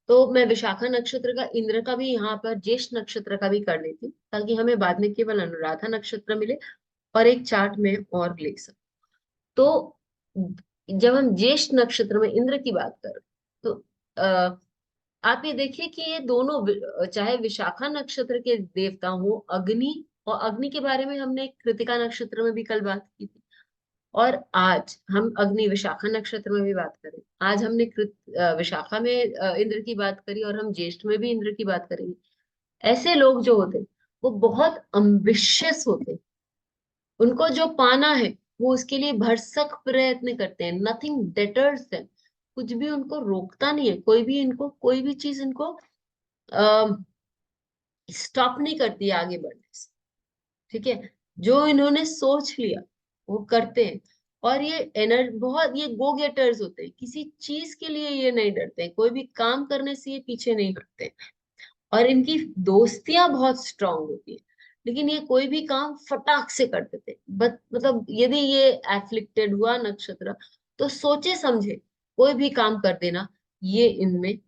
तो मैं विशाखा नक्षत्र का, इंद्र का भी यहाँ पर ज्येष्ठ नक्षत्र का भी कर लेती हूँ, ताकि हमें बाद में केवल अनुराधा नक्षत्र मिले और एक चार्ट में और ले सकूं। तो जब हम ज्येष्ठ नक्षत्र में इंद्र की बात करें, तो अ, आप ये देखिए कि ये दोनों चाहे विशाखा नक्षत्र के देवता हो अग्नि, और अग्नि के बारे में हमने कृतिका नक्षत्र में भी कल बात की थी, और आज हम अग्नि विशाखा नक्षत्र में भी बात करें। आज हमने विशाखा में इंद्र की बात करी, और हम ज्येष्ठ में भी इंद्र की बात करेंगे। ऐसे लोग जो होते हैं वो बहुत अम्बिशियस होते हैं। उनको जो पाना है वो उसके लिए भरसक प्रयत्न करते हैं, नथिंग डेटर्स देम। कुछ भी उनको रोकता नहीं है, कोई भी इनको, कोई भी चीज इनको स्टॉप नहीं करती है आगे बढ़ने से। ठीक है, जो इन्होंने सोच लिया वो करते हैं। और ये बहुत ये गो गेटर्स होते हैं, किसी चीज के लिए ये नहीं डरते हैं, कोई भी काम करने से ये पीछे नहीं हटते। और इनकी दोस्तियां बहुत स्ट्रांग होती है, लेकिन ये कोई भी काम फटाक से कर देते हैं। बट मतलब यदि ये एफ्लिक्टेड हुआ नक्षत्र, तो सोचे समझे कोई भी काम कर देना, ये इनमें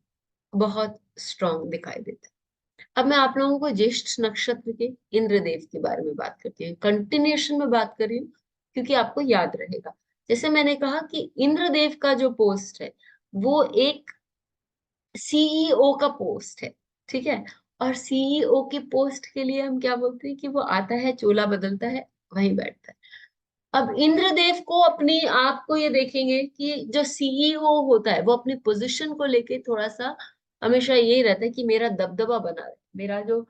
बहुत स्ट्रांग दिखाई देता है। अब मैं आप लोगों को ज्येष्ठ नक्षत्र के इंद्रदेव के बारे में बात करती हूँ, कंटिन्यूएशन में बात कर रही हूँ, क्योंकि आपको याद रहेगा। जैसे मैंने कहा कि इंद्रदेव का जो पोस्ट है वो एक सीईओ का पोस्ट है। ठीक है, और सीईओ के पोस्ट के लिए हम क्या बोलते हैं कि वो आता है, चोला बदलता है, वहीं बैठता है। अब इंद्रदेव को अपनी, आपको ये देखेंगे कि जो सीईओ होता है वो अपनी पोजीशन को लेके थोड़ा सा हमेशा यही रहता है कि मेरा दबदबा बना रहे, मेरा जो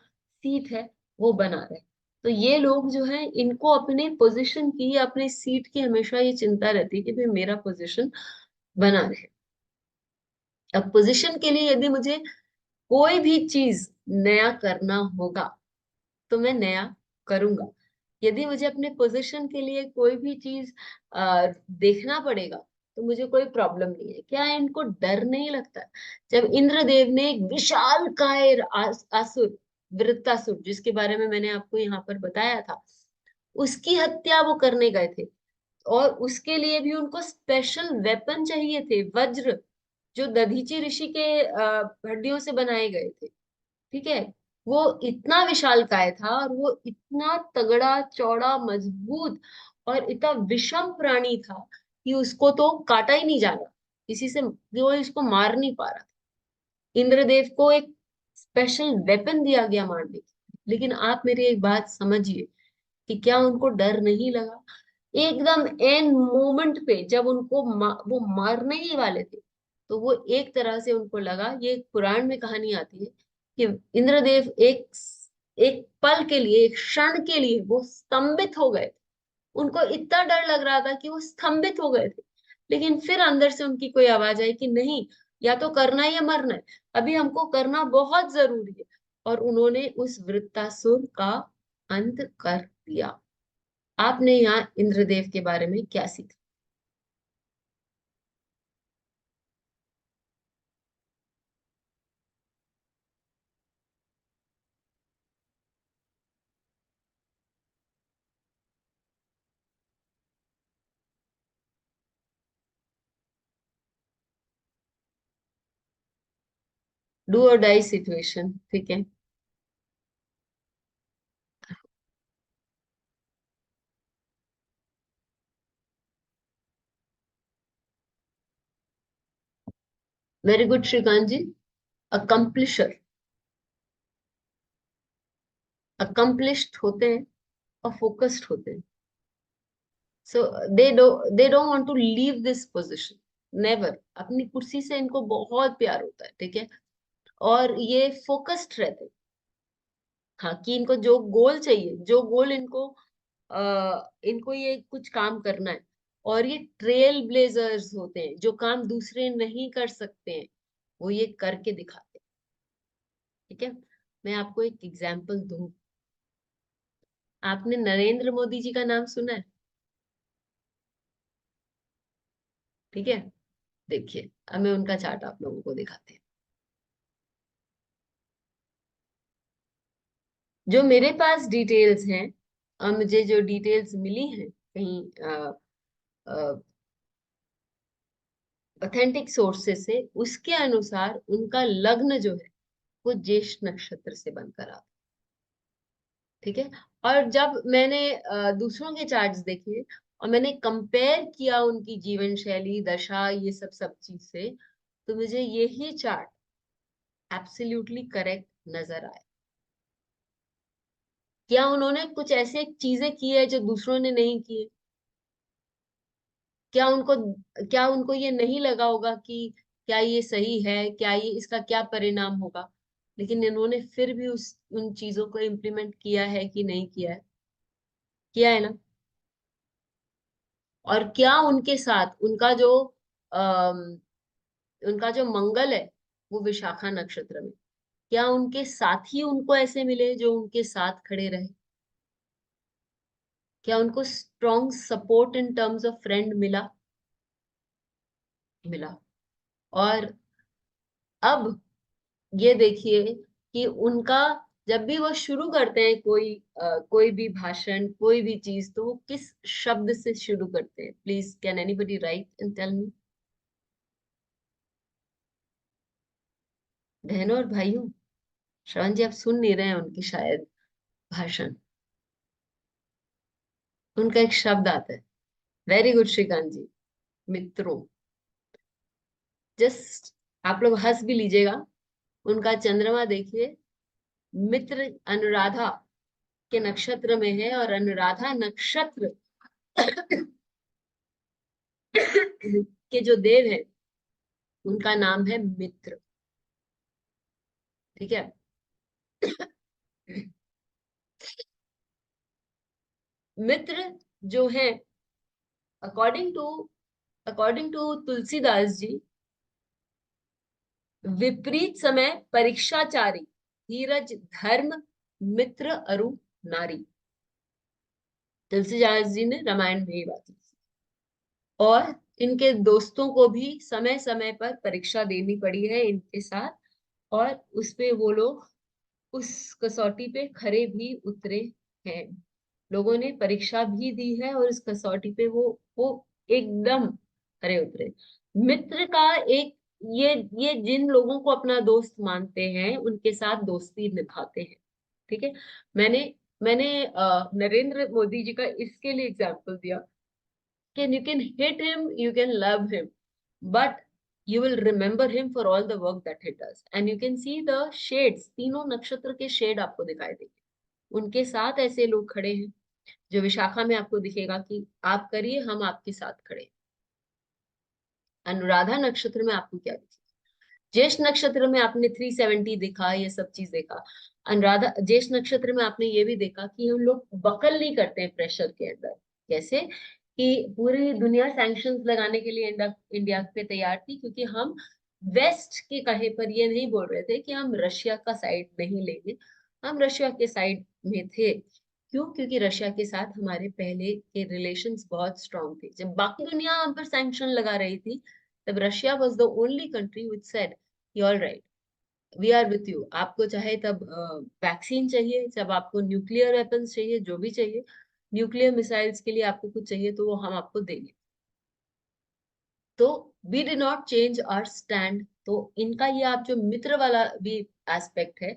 सीट है वो बना रहे। तो ये लोग जो है, इनको अपने पोजीशन की, अपने सीट की हमेशा ये चिंता रहती है कि भाई मेरा पोजीशन बना रहे। अब पोजीशन के लिए यदि मुझे कोई भी चीज नया करना होगा तो मैं नया करूंगा। यदि मुझे अपने पोजीशन के लिए कोई भी चीज देखना पड़ेगा तो मुझे कोई प्रॉब्लम नहीं है। क्या इनको डर नहीं लगता? जब इंद्रदेव ने एक विशाल कायर असुर, वृत्तासुर, जिसके बारे में मैंने आपको यहाँ पर बताया था, उसकी हत्या वो करने गए थे, और उसके लिए भी उनको स्पेशल वेपन चाहिए थे, वज्र, जो दधीचि ऋषि के हड्डियों से बनाए गए थे। ठीक है, वो इतना विशालकाय था, और वो इतना तगड़ा, चौड़ा, मजबूत और इतना विषम प्राणी था कि उसको तो काटा ही नहीं जाना, किसी से वो इसको मार नहीं पा रहा था। इंद्रदेव को एक स्पेशल वेपन दिया गया मारने की। लेकिन आप मेरी एक बात समझिए कि क्या उनको डर नहीं लगा? एकदम एन मोमेंट पे जब वो मारने ही वाले थे, तो वो एक तरह से उनको लगा, ये एक पुराण में कहानी आती है कि इंद्रदेव एक एक पल के लिए, एक क्षण के लिए वो स्तंभित हो गए। उनको इतना डर लग रहा था कि वो स्तंभित हो गए थे। लेकिन फिर अंदर से उनकी कोई आवाज आई कि नहीं, या तो करना है या मरना है, अभी हमको करना बहुत जरूरी है। और उन्होंने उस वृत्तासुर का अंत कर दिया। आपने यहाँ इंद्रदेव के बारे में क्या सीखा? डू और डाई सिचुएशन, ठीक है। Very good Shrikant ji. Accomplisher, accomplished होते हैं और फोकस्ड होते हैं। So they don't want to leave this position, never. अपनी कुर्सी से इनको बहुत प्यार होता है, ठीक है। और ये फोकस्ड रहते हैं। हाँ, कि इनको जो गोल चाहिए, जो गोल इनको इनको ये कुछ काम करना है। और ये ट्रेल ब्लेजर्स होते हैं, जो काम दूसरे नहीं कर सकते हैं वो ये करके दिखाते हैं। ठीक है, मैं आपको एक एग्जांपल दूं। आपने नरेंद्र मोदी जी का नाम सुना है? ठीक है, देखिए हमें उनका चार्ट आप लोगों को दिखाते हैं। जो मेरे पास डिटेल्स हैं, मुझे जो डिटेल्स मिली हैं कहीं ऑथेंटिक सोर्सेस से, उसके अनुसार उनका लग्न जो है वो ज्येष्ठ नक्षत्र से बनकर आता। ठीक है। और जब मैंने दूसरों के चार्ट्स देखे और मैंने कंपेयर किया उनकी जीवन शैली, दशा, ये सब चीज से, तो मुझे यही चार्ट एब्सोल्युटली करेक्ट नजर आया। क्या उन्होंने कुछ ऐसे चीजें की है जो दूसरों ने नहीं की है? क्या उनको क्या उनको ये नहीं लगा होगा कि क्या ये सही है, क्या ये इसका क्या परिणाम होगा, लेकिन इन्होंने फिर भी उस उन चीजों को इम्प्लीमेंट किया है कि नहीं किया है? किया है ना। और क्या उनके साथ अम, उनका जो मंगल है वो विशाखा नक्षत्र में, क्या उनके साथी उनको ऐसे मिले जो उनके साथ खड़े रहे? क्या उनको strong support in terms of friend मिला? मिला। और अब ये देखिए कि उनका, जब भी वो शुरू करते हैं कोई भी भाषण, कोई भी चीज, तो वो किस शब्द से शुरू करते हैं? Please can anybody write and tell me. बहनों और भाइयों, श्रवण जी आप सुन नहीं रहे हैं उनकी शायद भाषण। उनका एक शब्द आता है। वेरी गुड श्रीकांत जी। मित्रों। जस्ट आप लोग हंस भी लीजिएगा। उनका चंद्रमा देखिए, मित्र अनुराधा के नक्षत्र में है, और अनुराधा नक्षत्र के जो देव है उनका नाम है मित्र। ठीक है। मित्र जो है, अकॉर्डिंग टू तुलसीदास जी, विपरीत समय परीक्षाचारी, धीरज धर्म, मित्र अरु नारी। तुलसीदास जी ने रामायण में ये बात लिखी। और इनके दोस्तों को भी समय समय पर परीक्षा देनी पड़ी है इनके साथ, और उसपे वो लोग उस कसौटी पे खरे भी उतरे हैं। लोगों ने परीक्षा भी दी है और इस कसौटी पे वो एकदम खरे उतरे। मित्र का एक, ये जिन लोगों को अपना दोस्त मानते हैं उनके साथ दोस्ती निभाते हैं। ठीक है। मैंने मैंने नरेंद्र मोदी जी का इसके लिए एग्जाम्पल दिया कि you can hate him, you can love him, but you will remember him for all the work that he does, and you can see the shades, तीनों नक्षत्र के शेड आपको दिखाई देंगे। उनके साथ ऐसे लोग खड़े हैं जो विशाखा में आपको दिखेगा कि आप करिए, हम आपके साथ खड़े हैं। अनुराधा नक्षत्र में आपको क्या दिखेगा? ज्येष्ठ नक्षत्र में आपने 370 देखा, ये सब चीज देखा। अनुराधा ज्येष्ठ नक्षत्र में आपने ये भी देखा कि हम लोग बकल नहीं करते हैं प्रेशर के अंदर। कैसे कि पूरी दुनिया सैंक्शंस लगाने के लिए इंडिया इंडिया पे तैयार थी, क्योंकि हम वेस्ट के कहे पर ये नहीं बोल रहे थे कि हम रशिया का साइड नहीं लेंगे। हम रशिया के साइड में थे। क्यों? क्योंकि रशिया के साथ हमारे पहले के रिलेशंस बहुत स्ट्रांग थे। जब बाकी दुनिया हम पर सैंक्शन लगा रही थी, तब Russia was the only country which said all right, we are with you. आपको चाहे तब वैक्सीन चाहिए, जब आपको न्यूक्लियर वेपन्स चाहिए, जो भी चाहिए, न्यूक्लियर मिसाइल्स के लिए आपको कुछ चाहिए, तो वो हम आपको देंगे। तो we did not change our stand. तो इनका ये, आप जो मित्र वाला भी एस्पेक्ट है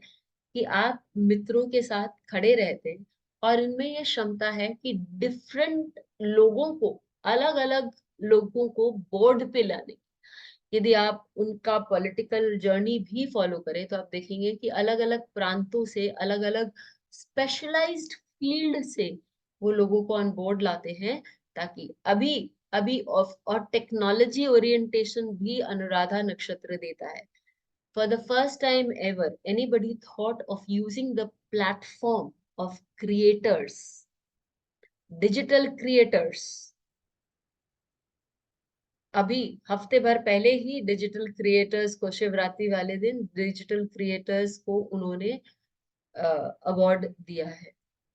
कि आप मित्रों के साथ खड़े रहते हैं, और इनमें ये क्षमता है कि डिफरेंट लोगों को, अलग अलग लोगों को बोर्ड पे लाने। यदि आप उनका पॉलिटिकल जर्नी भी फॉलो करें तो आप देखेंगे कि अलग अलग प्रांतों से, अलग अलग स्पेशलाइज्ड फील्ड से वो लोगों को ऑन बोर्ड लाते हैं, ताकि अभी अभी और टेक्नोलॉजी ओरिएंटेशन भी अनुराधा नक्षत्र देता है। For the first time ever anybody thought of using the platform of creators, digital creators. अभी हफ्ते भर पहले ही डिजिटल क्रिएटर्स को, शिवरात्रि वाले दिन डिजिटल क्रिएटर्स को उन्होंने अवार्ड दिया है।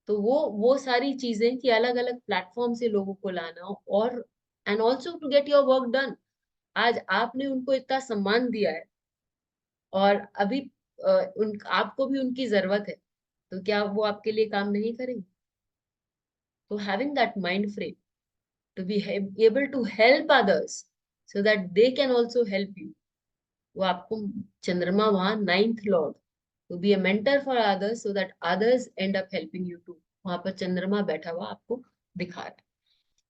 तो वो सारी चीजें कि अलग अलग प्लेटफॉर्म से लोगों को लाना, और and also to get your work done. आज आपने उनको इतना सम्मान दिया है, और अभी आपको भी उनकी जरूरत है, तो क्या वो आपके लिए काम नहीं करेंगे? तो having that mind frame, to be able to help others, so that they can also help you. वो आपको चंद्रमा वहां 9th Lord, to be a mentor for others so that others end up helping you too, वहां पर चंद्रमा बैठा हुआ आपको दिखा रहा है।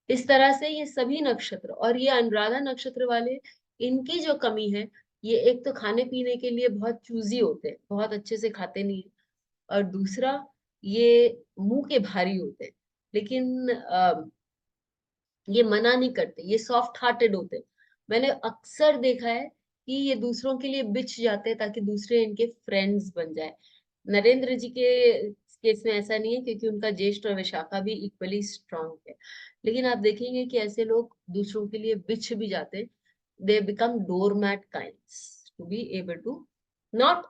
इस तरह से ये सभी नक्षत्र और ये अनुराधा नक्षत्र वाले, इनकी जो कमी है, ये एक तो खाने पीने के लिए बहुत चूजी होते हैं, बहुत अच्छे से खाते नहीं है, और दूसरा ये मुंह के भारी होते हैं, लेकिन ये मना नहीं करते, ये सॉफ्ट हार्टेड होते हैं। मैंने अक्सर देखा है कि ये दूसरों के लिए बिछ जाते हैं ताकि दूसरे इनके फ्रेंड्स बन जाए। नरेंद्र जी के केस में ऐसा नहीं है, क्योंकि उनका ज्येष्ठ और विशाखा भी इक्वली स्ट्रांग है, लेकिन आप देखेंगे कि ऐसे लोग दूसरों के लिए बिछ भी जाते हैं। They become doormat kinds to be able to not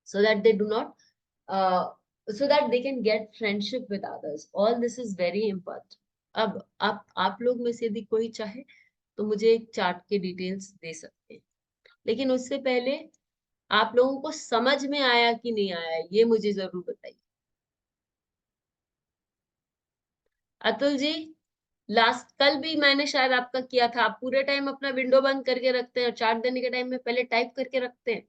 so that they do not so that they can get friendship with others. All this is very important. अब आप लोग में से यदि कोई चाहे तो मुझे एक चार्ट के डिटेल्स दे सकते हैं, लेकिन उससे पहले आप लोगों को समझ में आया कि नहीं आया, ये मुझे जरूर बताइए। अतुल जी, लास्ट कल भी मैंने शायद आपका किया था, आप पूरे टाइम अपना विंडो बंद करके रखते हैं और चार्ट देने के टाइम में पहले टाइप करके रखते हैं।